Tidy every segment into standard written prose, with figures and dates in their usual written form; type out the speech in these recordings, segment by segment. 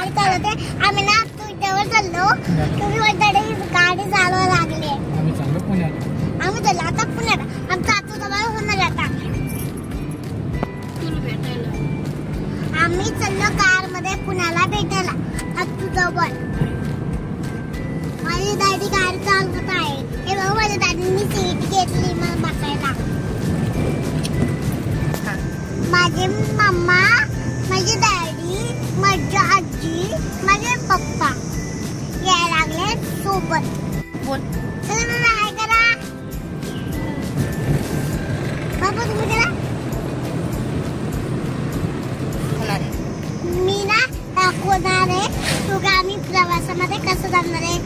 गाडी चालवते आम्ही ना जवळ चाललो तुम्ही गाडी चालवायला लागले आम्ही चाललो पुण्याला आम्ही चाललो आता पुण्याला आमचा आजचा जवळ होणार आता आम्ही चाललो कार मध्ये पुण्याला भेटायला आजू जवळ माझी दादी गाडी चालवत आहे हे बघ माझ्या दादींनी सीट घेतली मला बसायला माझे मम्मा माझी डॅडी माझी आजी माझे पप्पा यायला लागले सोबत बोल चला काय करा बाबा तुम्ही करा मी ना दाखवणार आहे तू आम्ही प्रवासामध्ये कसं जाणार आहे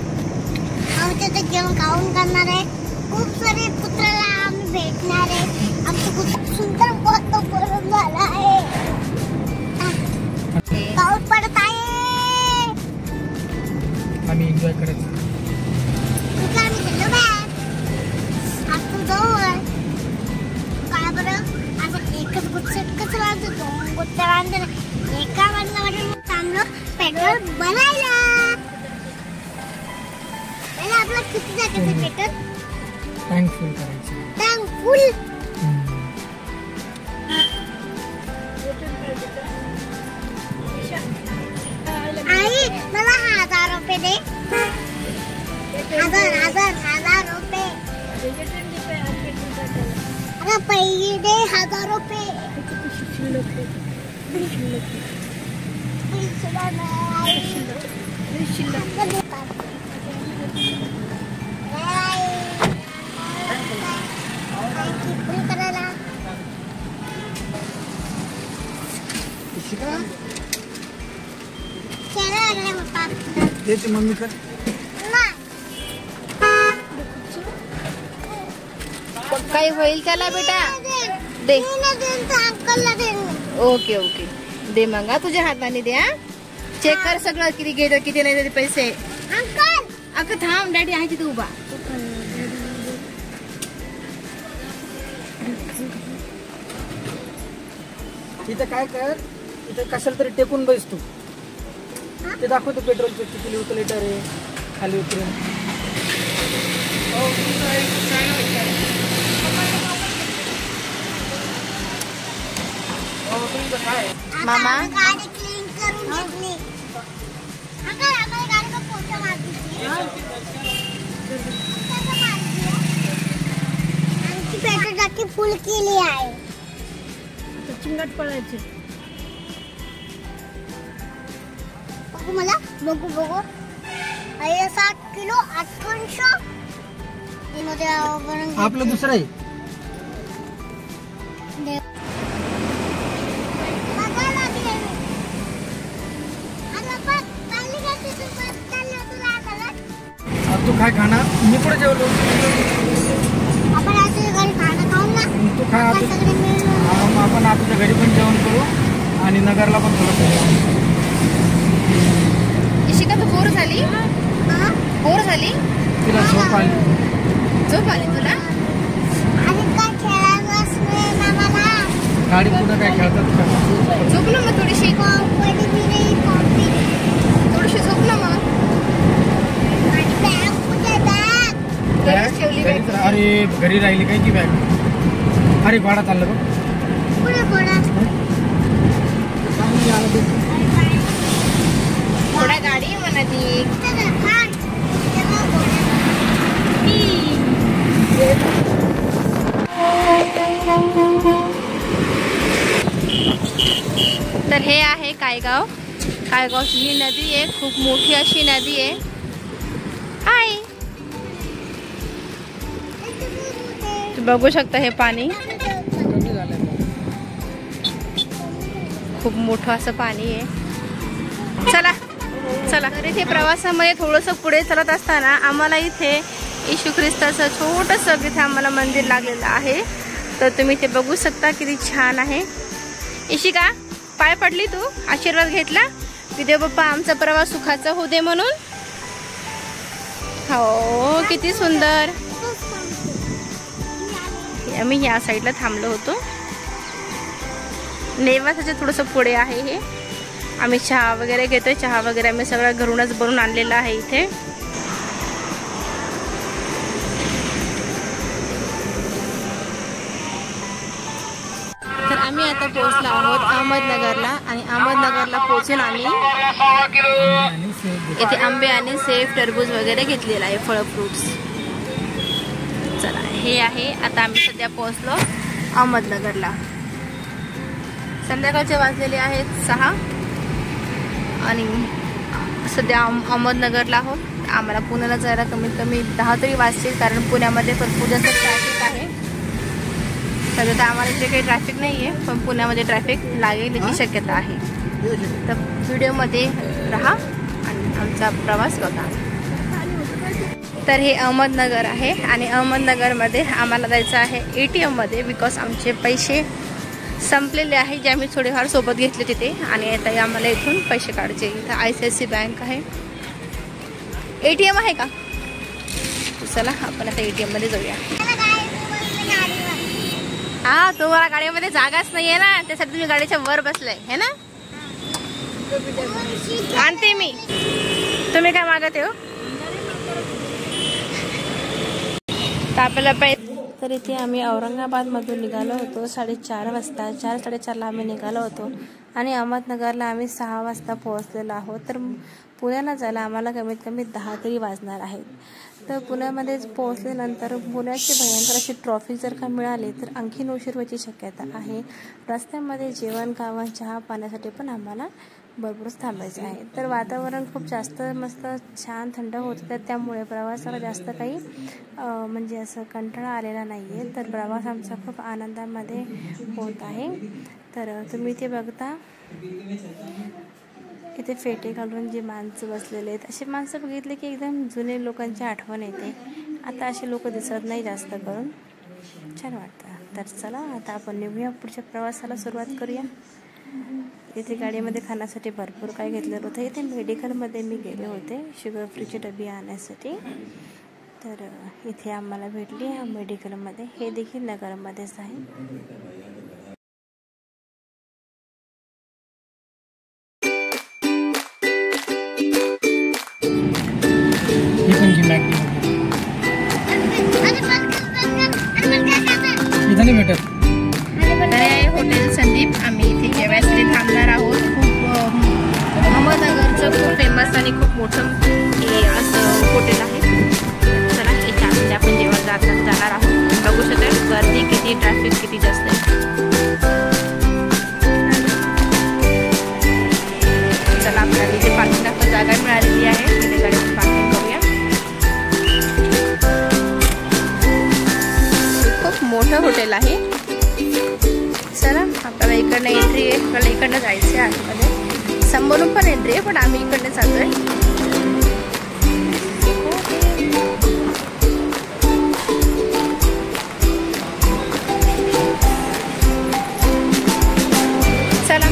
आम्ही तिथे जेवण खाऊन करणार आहे खूप सारे पुत्राला आम्ही भेटणार आहे आमचं खूप सुंदर वातावरण झालं आहे पाऊस पडत आहे आम्ही एन्जॉय करायचं आम्ही गेलो बाहेर आता जवळ काय बरं आता एकच गुच्छ राहतो दोन गुच्छ राहते एका वाजल्यावर चांगलं पेट्रोल बनायला आपला किती जायचं पेट्रोल टँक फुल करायचं टँक फुल आई मला 1000 रुपये दे 1000 रुपये अरे पैसे दे 1000 रुपये देते मम्मी कर काय होईल त्याला बेटा दे ओके ओके दे मग तुझ्या हाताने दे चेक कर सगळं किती घेतो किती नाही तरी पैसे अगं थांब डॅडी आहे तिथे उभा इथं काय कर इथं कशाला तरी टेकून बस तू ते दाखवतो पेट्रोलचं किती लिटर आहे खाली उतरून मामा गाडी क्लीन करून घेतली आम्हाला गाडीला पोछा मारली आमची पेट्रोल टाकी फुल केली आहे चिंगट पडायचे बघू मला बघू 7 किलो 800 आपलं दुसरं आहे तू काय खाणार मी कुठे जेवलो आपण आज घरी खाणं खाऊ ना तू खा आपण आपल्या घरी पण जेवण करू आणि नगरला पण थोडं इशिका तू बोर झाली तिला झोप आली तुला आणि काय खेळायला ना मला गाडी पुढे काय खेळतात का झोप ना मग थोडीशी थोडीशी झोप ना मग अरे घरी राहिली काय की बॅग अरे घोडा चालला बघ थोडा गाडी म्हणा ती तर हे आहे कायगावची ही नदी आहे खूप मोठी अशी नदी आहे हाय बघू शकता हे पाणी खूप मोठं असं पाणी आहे चला तर इथे प्रवासामध्ये थोडंसं पुढे चलत असताना आम्हाला इथे येशू ख्रिस्ताचं छोटंसं इथे आम्हाला मंदिर लागलेलं आहे तर तुम्ही ते बघू शकता किती छान आहे इशिका पाय पडली तू आशीर्वाद घेतला की देव बाप्पा आमचा प्रवास सुखाचा होऊ दे म्हणून हो किती सुंदर आम्ही या साईडला थांबलो होतो नेवासाच्या थोडंसं पुढे आहे हे आम्ही चहा वगैरे घेतोय. चहा वगैरे आम्ही सगळं घरूनच बनवून आणलेलं आहे इथे. तर आम्ही आता पोहोचलो आहोत अहमदनगरला आणि अहमदनगरला पोहोचून आम्ही इथे आंबे आणि सेब टरबूज वगैरे घेतलेला आहे, फळ फ्रुट्स. चला हे आहे. आता आम्ही सध्या पोहोचलो अहमदनगरला. संध्याकाळचे वाजलेले आहेत 6 आणि सध्या अहमदनगरला आहोत. आम्हाला पुण्याला जायला कमीत कमी 10 तरी वाजतील, कारण पुण्यामध्ये भरपूर जास्त ट्रॅफिक आहे. सध्या तर आम्हाला इथे काही ट्रॅफिक नाही आहे, पण पुण्यामध्ये ट्रॅफिक लागेल याची शक्यता आहे. तर व्हिडिओमध्ये राहा आणि आमचा प्रवास बघा. तर हे अहमदनगर आहे आणि अहमदनगरमध्ये आम्हाला जायचं आहे ATM मध्ये, बिकॉज आमचे पैसे संपलेले आहे जे आम्ही थोडेफार सोबत घेतले तिथे, आणि आता आम्हाला इथून पैसे काढायचे. इथं ICICI बँक आहे. ATM आहे का? चला आपण आता ATM मध्ये जाऊया. हा, तुम्हाला गाडीमध्ये जागाच नाहीये ना, त्यासाठी तुम्ही गाडीच्या वर बसलाय है ना. आणते मी. तुम्ही काय मागत हो? आपल्याला तर इथे आम्ही औरंगाबादमधून निघालो होतो 4:30 वाजता. 4-4:30ला आम्ही निघालो होतो आणि अहमदनगरला आम्ही 6 वाजता पोहोचलेलो आहोत. तर पुण्याला जायला आम्हाला कमीत कमी 10 तरी वाजणार आहेत. तर पुण्यामध्ये पोहोचल्यानंतर पुण्याची भयंकर अशी ट्रॉफिक जर का मिळाली तर आणखीन उशीर व्हायची शक्यता आहे. रस्त्यामध्ये जेवण खावण चहा पाण्यासाठी पण आम्हाला भरपूरच थांबायचं आहे. तर वातावरण खूप जास्त मस्त छान थंड होतं, तर त्यामुळे प्रवासाला जास्त काही म्हणजे असं कंटाळा आलेला नाही आहे. तर प्रवास आमचा खूप आनंदामध्ये होत आहे. तर तुम्ही ते बघता इथे फेटे घालून जे माणसं बसलेले आहेत, असे माणसं बघितले की एकदम जुने लोकांची आठवण येते. आता असे लोक दिसत नाही जास्त करून, छान वाटतं. तर चला आता आपण निघूया, पुढच्या प्रवासाला सुरुवात करूया. इथे गाडीमध्ये खाण्यासाठी भरपूर काय घेतलेलं होतं. इथे मेडिकलमध्ये मी गेले होते शुगर फ्रीची डबी आणण्यासाठी. तर इथे आम्हाला भेटली मेडिकलमध्ये. हे देखील नगरमध्येच आहे. हॉटेल संदीप. आम्ही इथे जेवायसाठी थांबणार आहोत. खूप अहमदनगरचं खूप फेमस आणि खूप मोठं हे असं हॉटेल आहे. चला याच्यामध्ये आपण जेवण जाणार आहोत. बघू शकता गर्दी किती, ट्रॅफिक किती जास्त आहे. चला आपल्याला इथे पार्किंगला पण जागा मिळालेली आहे, तिथे गाडीची पार्किंग करूया. खूप मोठं हॉटेल आहे. चला आपल्याला इकडनं एंट्री आहे, आपल्याला इकडनं जायचं आहे आतमध्ये. समोरून पण एंट्री आहे, पण आम्ही इकडनं जातोय. चला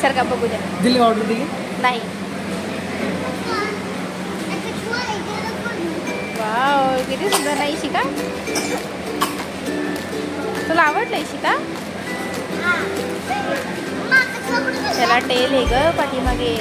सारखा बघू द्या. दिली ऑर्डर दिली नाही. वाव किती सुंदर नाही शिका. तुला आवडलं शिका. त्याला टेल आहे ग पाठीमागे.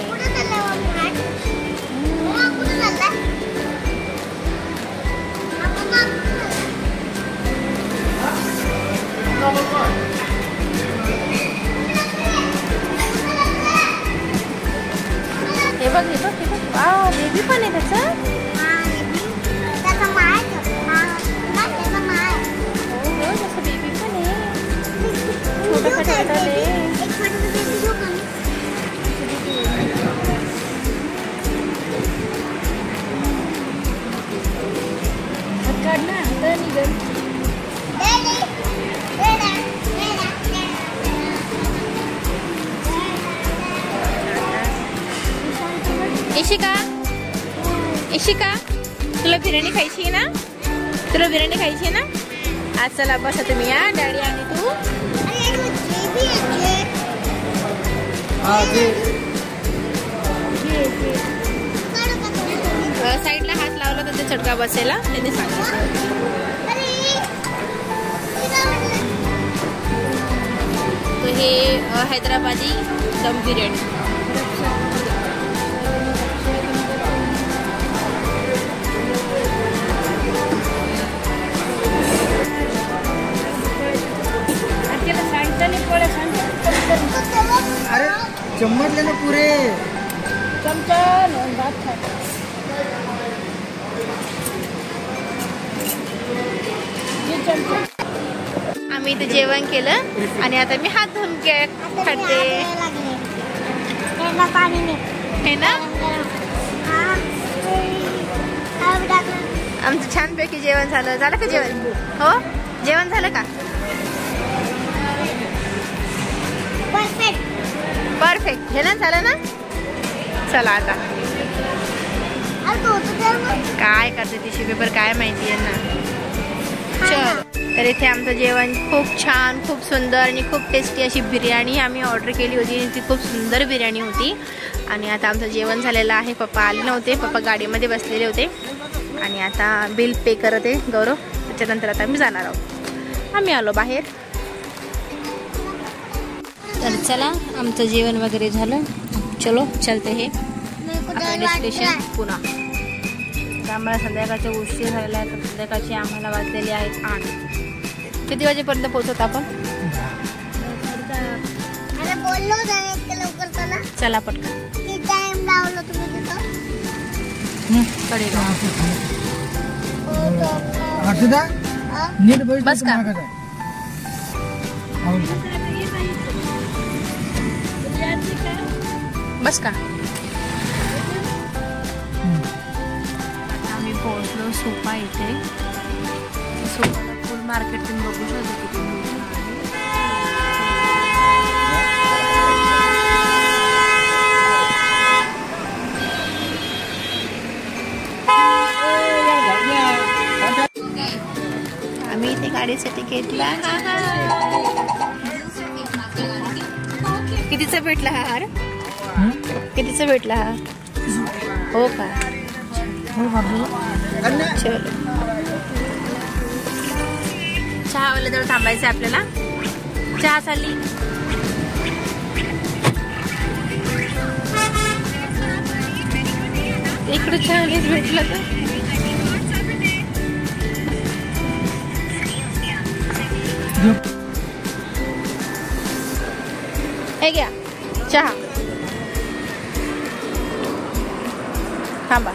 हे बघ हे बघ हे बघ. वाव बेबी पण आहे त्याचं. हो हो, जसं बेबी पण आहे. छोटा छोटा आले. एक छोटं बेबी घेऊ का मी? काढ ना तर निघेल. Daddy, Dada, Dada, Ishika Ishika तुला बिर्याणी खायची आहे ना? तुला बिर्याणी खायची आहे ना? आज चला बसा तुम्ही या डॅडी आणि तू. अरे एक बेबी आहे. हा ते काढू का तुम्ही? साईडला हात लावला तर ते चटका बसेला त्यांनी सांगितलं. अरे हे काय म्हटलं? तर हे हैदराबादी दम बिर्याणी. अरे चम्मच ले ना पुरे. आम्ही इथे जेवण केलं आणि आता मी हात धुवून काढते. त्याला पाणी नाही. हे ना हा. काय टाकलं? आमचं छानपैकी जेवण झालं. झालं का जेवण? हो जेवण झालं का? परफेक्ट. परफेक्ट. हे ना झालं ना. चला आता अरे तो होतं ते मग. काय करते टिश्यू पेपर काय माहिती आहे ना. चल तर इथे आमचं जेवण खूप छान, खूप सुंदर आणि खूप टेस्टी अशी बिर्याणी आम्ही ऑर्डर केली होती आणि ती खूप सुंदर बिर्याणी होती. आणि आता आमचं जेवण झालेलं आहे. पप्पा आले नव्हते, पप्पा गाडीमध्ये बसलेले होते आणि आता बिल पे करत आहे गौरव. त्याच्यानंतर आता आम्ही जाणार आहोत. आम्ही आलो बाहेर. तर चला आमचं जेवण वगैरे झालं. चलो चलते हे आपलं डेस्टिनेशन पुन्हा. आम्हाला संध्याकाळचे उशीर झालेला आहे. तर संध्याकाळचे आम्हाला वाजलेले आहेत 8. किती वाजेपर्यंत पोहोचत आपण? अरे बोललो ना इतकं लवकर चला. चला पटकन. किती टाइम लावला तुम्ही तिथं? कडेगाव. हर्षदा नीट बैठ. बस का? बस का? आता आम्ही पोहोचलो सोपा इथे. सोपाला फुल मार्केट तुम्ही बघू शकता किती मोठं आहे. आम्ही इथे गाडीसाठी घेतला. कितीचा भेटला हा हार? कितीचा भेटला हा? हो का? चलो चहावाल्या जवळ थांबायचं आपल्याला. चहा चालली. इकडे चहालीच भेटला तर हे घ्या चहा. थांबा.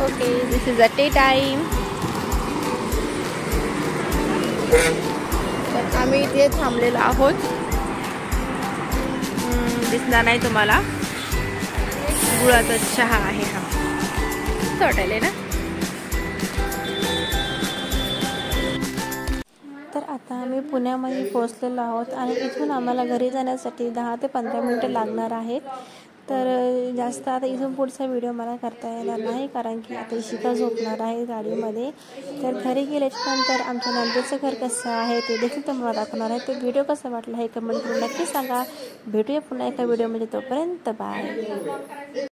Okay this is a T time. तर आम्ही इथे थांबलेलो आहोत. दिसणार नाही तुम्हाला. गुळाचा चहा आहे हा. वाटायला ना. तर आता आम्ही पुण्यामध्ये पोहोचलेलो आहोत आणि इथून आम्हाला घरी जाण्यासाठी 10 ते 15 मिनिटं लागणार आहेत. तर जास्त आता इथून पुढचा व्हिडिओ मला करता येणार नाही कारण की आता इशिका झोपणार आहे गाडीमध्ये. तर घरी गेल्याच्यानंतर आमच्या नंदेचं घर कसं आहे ते देखील तुम्हाला दाखवणार आहे. तो व्हिडिओ कसा वाटला हे कमेंट करून नक्की सांगा. भेटूया पुन्हा एका व्हिडिओमध्ये. तोपर्यंत बाय.